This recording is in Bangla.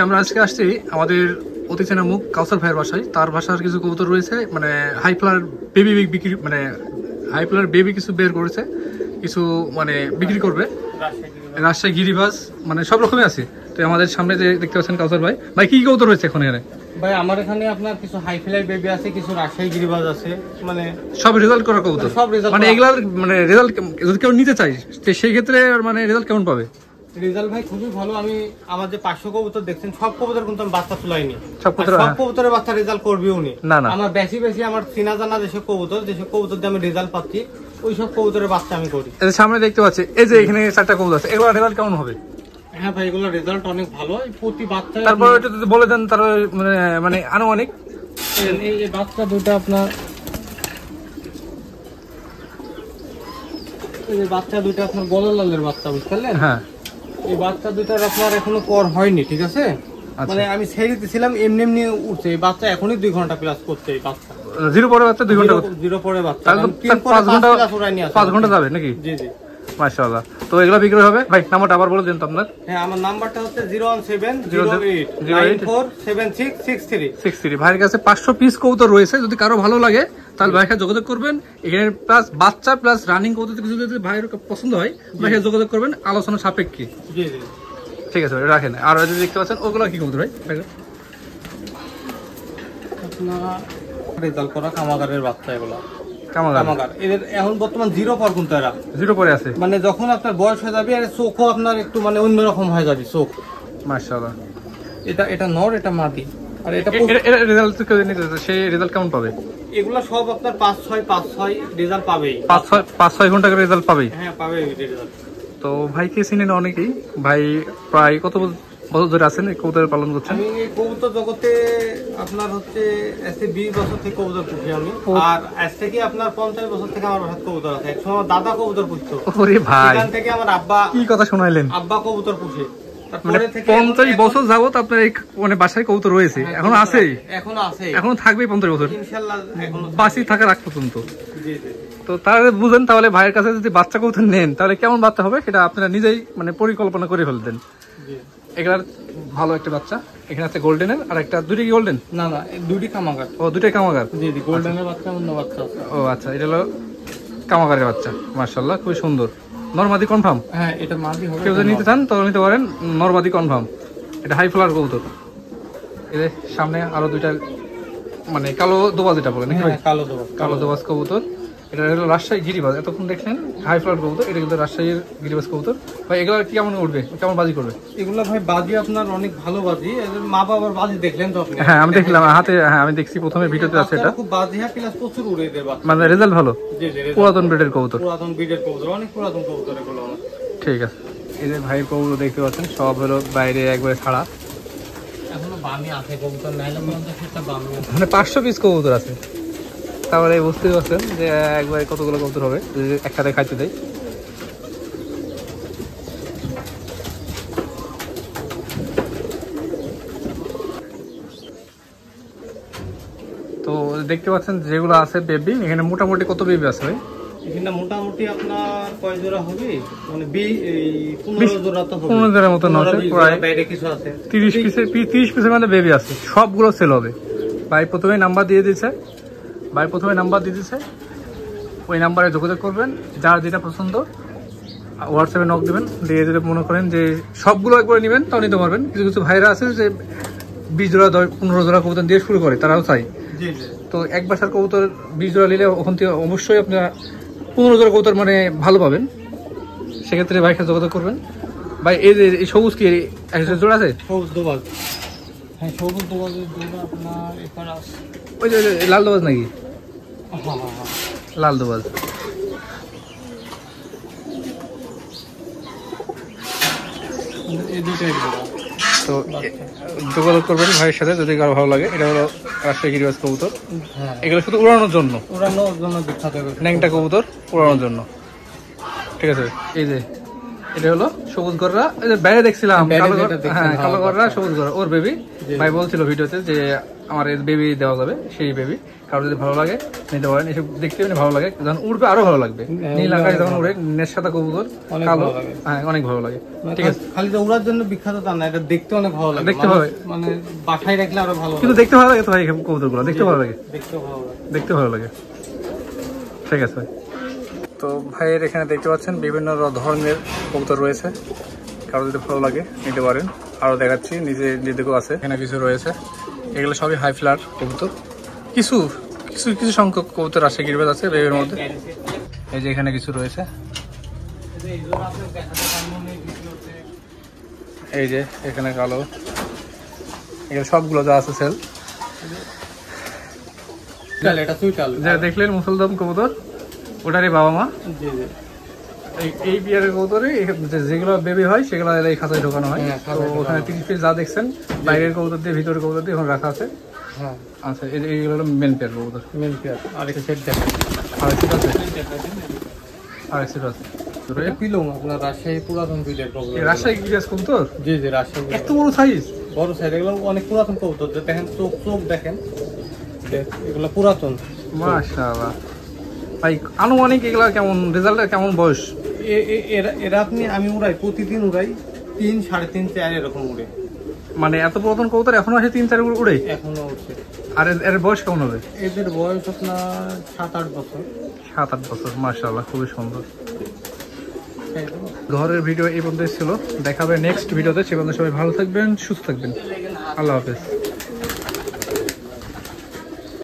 আমরা আজকে আসছি আমাদের অতিথি নামক কাউসার ভাইয়ের বাসায়। তার বাসার কিছু কবুতর রয়েছে, মানে হাই ফ্লার বেবি বিক্রি, মানে হাই ফ্লার বেবি কিছু বের করেছে, কিছু মানে বিক্রি করবে। রাজশাহী গিরিবাজ মানে সব রকমই আছে। তো আমাদের সামনে যে দেখতে পাচ্ছেন কাউসার ভাই, ভাই কি কবুতর রয়েছে এখন এখানে? ভাই আমার এখানে আপনার কিছু হাই ফ্লাই বেবি আছে, কিছু রাজশাহী গিরিবাজ আছে, মানে সব রেজাল্ট করা কবুতর, সব রেজাল্ট মানে এগুলার মানে রেজাল্ট যদি কেউ নিতে চাই সেই ক্ষেত্রে মানে রেজাল্ট কেমন পাবে? রেজাল্ট ভাই খুবই ভালো। আমি আমার যে 500 কবুতর দেখছেন, সব কবুতর কিন্তু আমি বাচ্চা তুলাইনি। সব কবুতরের বাচ্চা রেজাল্ট করবেও নি। না না, আমার বেশি আমার চিনা জানা যেসব কবুতর দিয়ে আমি রেজাল্ট পাচ্ছি, ওই সব কবুতরের বাচ্চা আমি করি। সামনে দেখতে পাচ্ছি এই যে এখানে 4টা কবুতর আছে, এগুলোর রেজাল্ট কেমন হবে? হ্যাঁ ভাই, এগুলোর রেজাল্ট অনেক ভালো। প্রতি বাচ্চা তারপর একটু যদি বলে দেন তার মানে মানে আনুমানিক। এই বাচ্চা দুটো আপনার, এই বাচ্চা দুটো আপনার গললালের বাচ্চা, বুঝতে পারলেন? হ্যাঁ, এই বাচ্চা দুটার আপনার এখনো পর হয়নি, ঠিক আছে? মানে আমি ছেড়ে দিতেছিলাম, এমনি উঠছে। এই বাচ্চা এখনই 2 ঘন্টা প্লাস করছে। এই বাচ্চা জিরো পরে বাচ্চা 2 ঘন্টা, জিরো পরে বাচ্চা 5 ঘন্টা যাবে নাকি? জি জি, মাশাআল্লাহ। তো এগুলা বিক্রি হবে ভাই? নাম্বারটা আবার বলে দিন তো আপনার। হ্যাঁ, আমার নাম্বারটা হচ্ছে 01708947663 ভাইয়ের কাছে 500 পিস কবুতর রয়েছে। যদি কারো ভালো লাগে তাহলে ভাইয়ের সাথে যোগাযোগ করবেন। এখানে প্লাস বাচ্চা প্লাস রানিং কবুতর কিছু যদি ভাইয়ের পছন্দ হয়, ভাইয়ের সাথে যোগাযোগ করবেন আলোচনা সাপেক্ষে। জি জি, ঠিক আছে ভাই, রাখেন। আর যদি দেখতে পাচ্ছেন ওগুলো কি কবুতর ভাই? আপনারা রেজাল্ট করা কামাগারের বাচ্চা, এগুলা কামাগার। এদের এখন বর্তমান জিরো পর, কিন্তু এরা জিরো পরে আছে। মানে যখন আপনার বয়স হয়ে যাবে, আর চোখও আপনার একটু মানে অন্যরকম হয়ে যাবে চোখ। মাশাআল্লাহ। এটা নর, এটা মাদি। আর এটা রেজাল্ট সেই রেজাল্ট কেমন পাবে? এগুলা সব আপনার 5-6 রেজাল্ট পাবেই। 5-6 ঘন্টা করে রেজাল্ট পাবেই। হ্যাঁ, পাবে রেজাল্ট। তো ভাইকে চিনেন অনেকেই। ভাই প্রায় কত বছর ধরে আছেন এই কবুতর পালন করছেন? আমি এই কবুতর জগতে আপনার হচ্ছে 20 বছর থেকে কবুতর পুষি আমি। আর আজ থেকে আপনার 50 বছর থেকে আমার হাতে কবুতর আছে। একসময় আমার দাদা কবুতর পুষতো। ওরে ভাই, সেখান থেকে আমার আব্বা, কি কথা শোনাইলেন! আব্বা কবুতর পুষে। মানে 50 বছর যাবত আপনার এই মানে বাসায় কবুতর রয়েছে, এখনো আছেই? এখনো থাকবে 50 বছর ইনশাআল্লাহ, এখনো বাঁচি থাকার আগ পর্যন্ত। জি জি। তো তাহলে বুঝেন, তাহলে ভাইয়ের কাছে যদি বাচ্চা কবুতর নেন তাহলে কেমন বাচ্চা হবে সেটা আপনারা নিজেই মানে পরিকল্পনা করে ফেলতেন। এগুলার ভালো একটা বাচ্চা এখানে আছে গোল্ডেনের, আর একটা দুটি কি গোল্ডেন? না না, দুটি কামাগার। ও, দুটাই কামাগার। জি জি, গোল্ডেনের বাচ্চা, অন্য বাচ্চা আছে। ও আচ্ছা, এটা হলো কামাগারের বাচ্চা। মাশাআল্লাহ, খুবই সুন্দর। নরমাদি কনফার্ম? হ্যাঁ, এটা মাদি হবে। কেউ যদি নিতে চান তাহলে নিতে পারেন, নরমাদি কনফার্ম। এটা হাই ফ্লার কবুতর। এদের সামনে আরো দুইটা মানে কালো দোবাজ, এটা বলে নাকি? কালো দোবাজ কবুতর। এটা হলো রাজশাহী গিরিবাজ। এতক্ষণ দেখছেন হাই ফ্লার কবুতর, এটা কিন্তু রাজশাহীর গিরিবাজ কবুতর। ভাই এগুলো কেমন উঠবে, কেমন বাজি করবে? এগুলো ভাই বাজি আপনার অনেক ভালো বাজি। এদের মা বাবার বাজি দেখলেন তো আপনি? হ্যাঁ, আমি দেখলাম হাতে। হ্যাঁ, আমি দেখছি প্রথমে ভিডিওতে আছে। এটা খুব বাজি, হ্যাঁ, প্লাস প্রচুর উড়ে এদের বাচ্চা। মানে রেজাল্ট ভালো। জি জি, পুরাতন ব্রিডের কবুতর। অনেক পুরাতন কবুতর এগুলো। ঠিক আছে, এই যে ভাইয়ের কবুতর দেখতে পাচ্ছেন সব হলো বাইরে একবারে ছাড়া। এখনো বামি আছে কবুতর, নাইলে পর্যন্ত সেটা বামি আছে। মানে 500 পিস কবুতর আছে। তাহলে বুঝতেই পারছেন যে একবারে কতগুলো কবুতর হবে যদি একসাথে খাইতে দেয়। তো দেখতে পাচ্ছেন যেগুলো আছে বেবি, এখানে মোটামুটি কত বেবি আছে ভাই? এখানে মোটামুটি আপনার কয় জোড়া হবে? মানে 15 জোড়া তো হবে। 15 জোড়ার মতন আছে। প্রায় বাইরে কিছু আছে 30 পিসের মধ্যে বেবি আছে। সবগুলো সেল হবে। ভাই প্রথমে নাম্বার দিয়ে দিয়েছে। ওই নাম্বারে যোগাযোগ করবেন। যার যেটা পছন্দ হোয়াটসঅ্যাপে নক দেবেন, দিয়ে যদি মনে করেন যে সবগুলো একবারে নেবেন তাও নিতে পারবেন। কিছু কিছু ভাইরা আছে যে 20 জোড়া 15 জোড়া কবুতর দিয়ে শুরু করে, তারাও চাই। তো এক বাসার কবুতর 20 জোড়া নিলে ওখান থেকে অবশ্যই আপনারা 15 জোড়া কবুতর মানে ভালো পাবেন। সেক্ষেত্রে ভাইয়ের সাথে যোগাযোগ করবেন। ভাই এই যে এই সবুজ কি একটা জোড়া আছে? সবুজ দোবাজ। হ্যাঁ, সবুজ দোবাজের জোড়া আপনার এখানে আছে। ওই যে লাল দোবাজ নাকি? হ্যাঁ, লাল দোবাজ। এই দুটোই জোড়া। তো যোগাযোগ করবেন ভাইয়ের সাথে যদি কারো ভালো লাগে। এটা হলো রাজশাহী গিরিবাজ কবুতর। এগুলো শুধু উড়ানোর জন্য বিখ্যাত, ন্যাংটা কবুতর উড়ানোর জন্য। ঠিক আছে, এই যে এটা হলো সবুজ গররা। এই যে বাইরে দেখছিলাম কালো গররা, সবুজ গররা ওর বেবি। ভাই বলছিল ভিডিওতে যে আমার বেবি দেওয়া যাবে, সেই বেবি কারো যদি ভালো লাগে নিতে পারেন। এসব দেখতে ভালো লাগে, যখন উড়বে আরো ভালো লাগবে। নীল আকাশে যখন উড়ে নেট সাদা কবুতর কালো, হ্যাঁ অনেক ভালো লাগে। ঠিক আছে, খালি যে উড়ার জন্য বিখ্যাত তা না, এটা দেখতে অনেক ভালো লাগে, দেখতে ভালো, মানে বাসায় রাখলে আরো ভালো, কিন্তু দেখতে ভালো লাগে তো ভাই, কবুতর গুলো দেখতে ভালো লাগে, দেখতে ভালো লাগে। ঠিক আছে ভাই। তো ভাইয়ের এখানে দেখতে পাচ্ছেন বিভিন্ন ধরনের কবুতর রয়েছে, কারো যদি ভালো লাগে নিতে পারেন। আরো দেখাচ্ছি নিচে যেদিকেও আছে, এখানে কিছু রয়েছে, এগুলো সবই হাই ফ্লার কবুতর। কিছু কিছু কিছু সংখ্যক কবুতর আছে, গিরবাজ আছে বেবির মধ্যে। এই যে এখানে কিছু রয়েছে, এই যে এখানে কালো, এগুলো সবগুলো যা আছে সেল। যা দেখলেন মুসলদম কবুতর, ওটারই বাবা মা। এই বিয়ারের কবুতরে যেগুলো বেবি হয় সেগুলো এই খাঁচায় ঢোকানো হয়। তো ওখানে 30 পিস যা দেখছেন বাইরের কবুতর দিয়ে ভিতরের কবুতর দিয়ে এখন রাখা আছে। আচ্ছা, এইগুলো হলো মেন পেয়ার কবুতর। মেন পেয়ার আরেকটা সেট দেখেন, আরেকটা আছে, আরেকটা আছে। পিলং আপনার রাজশাহী পুরাতন বিলের কবুতর। রাজশাহী গিরিবাজ কবুতর? জি জি, রাজশাহী। এত বড় সাইজ? বড় সাইজ, এগুলো অনেক পুরাতন কবুতর। দেখেন চোখ চোখ দেখেন, এগুলো পুরাতন। মাশাআল্লাহ ভাই, আনুমানিক এগুলা কেমন রেজাল্টের কেমন বয়স? এরা আপনি আমি উড়াই, প্রতিদিন উড়াই 3, 3.5, 4 এরকম উড়ে। মানে এত পুরাতন কবুতর এখনো আছে 3-4 উড়ে? এখনো উঠছে। আর এর বয়স কেমন হবে? এদের বয়স আপনার 7-8 বছর। 7-8 বছর, মাশাআল্লাহ খুবই সুন্দর। ঘরের ভিডিও এই পর্যন্ত ছিল, দেখাবে নেক্সট ভিডিওতে। সে পর্যন্ত সবাই ভালো থাকবেন, সুস্থ থাকবেন। আল্লাহ হাফেজ।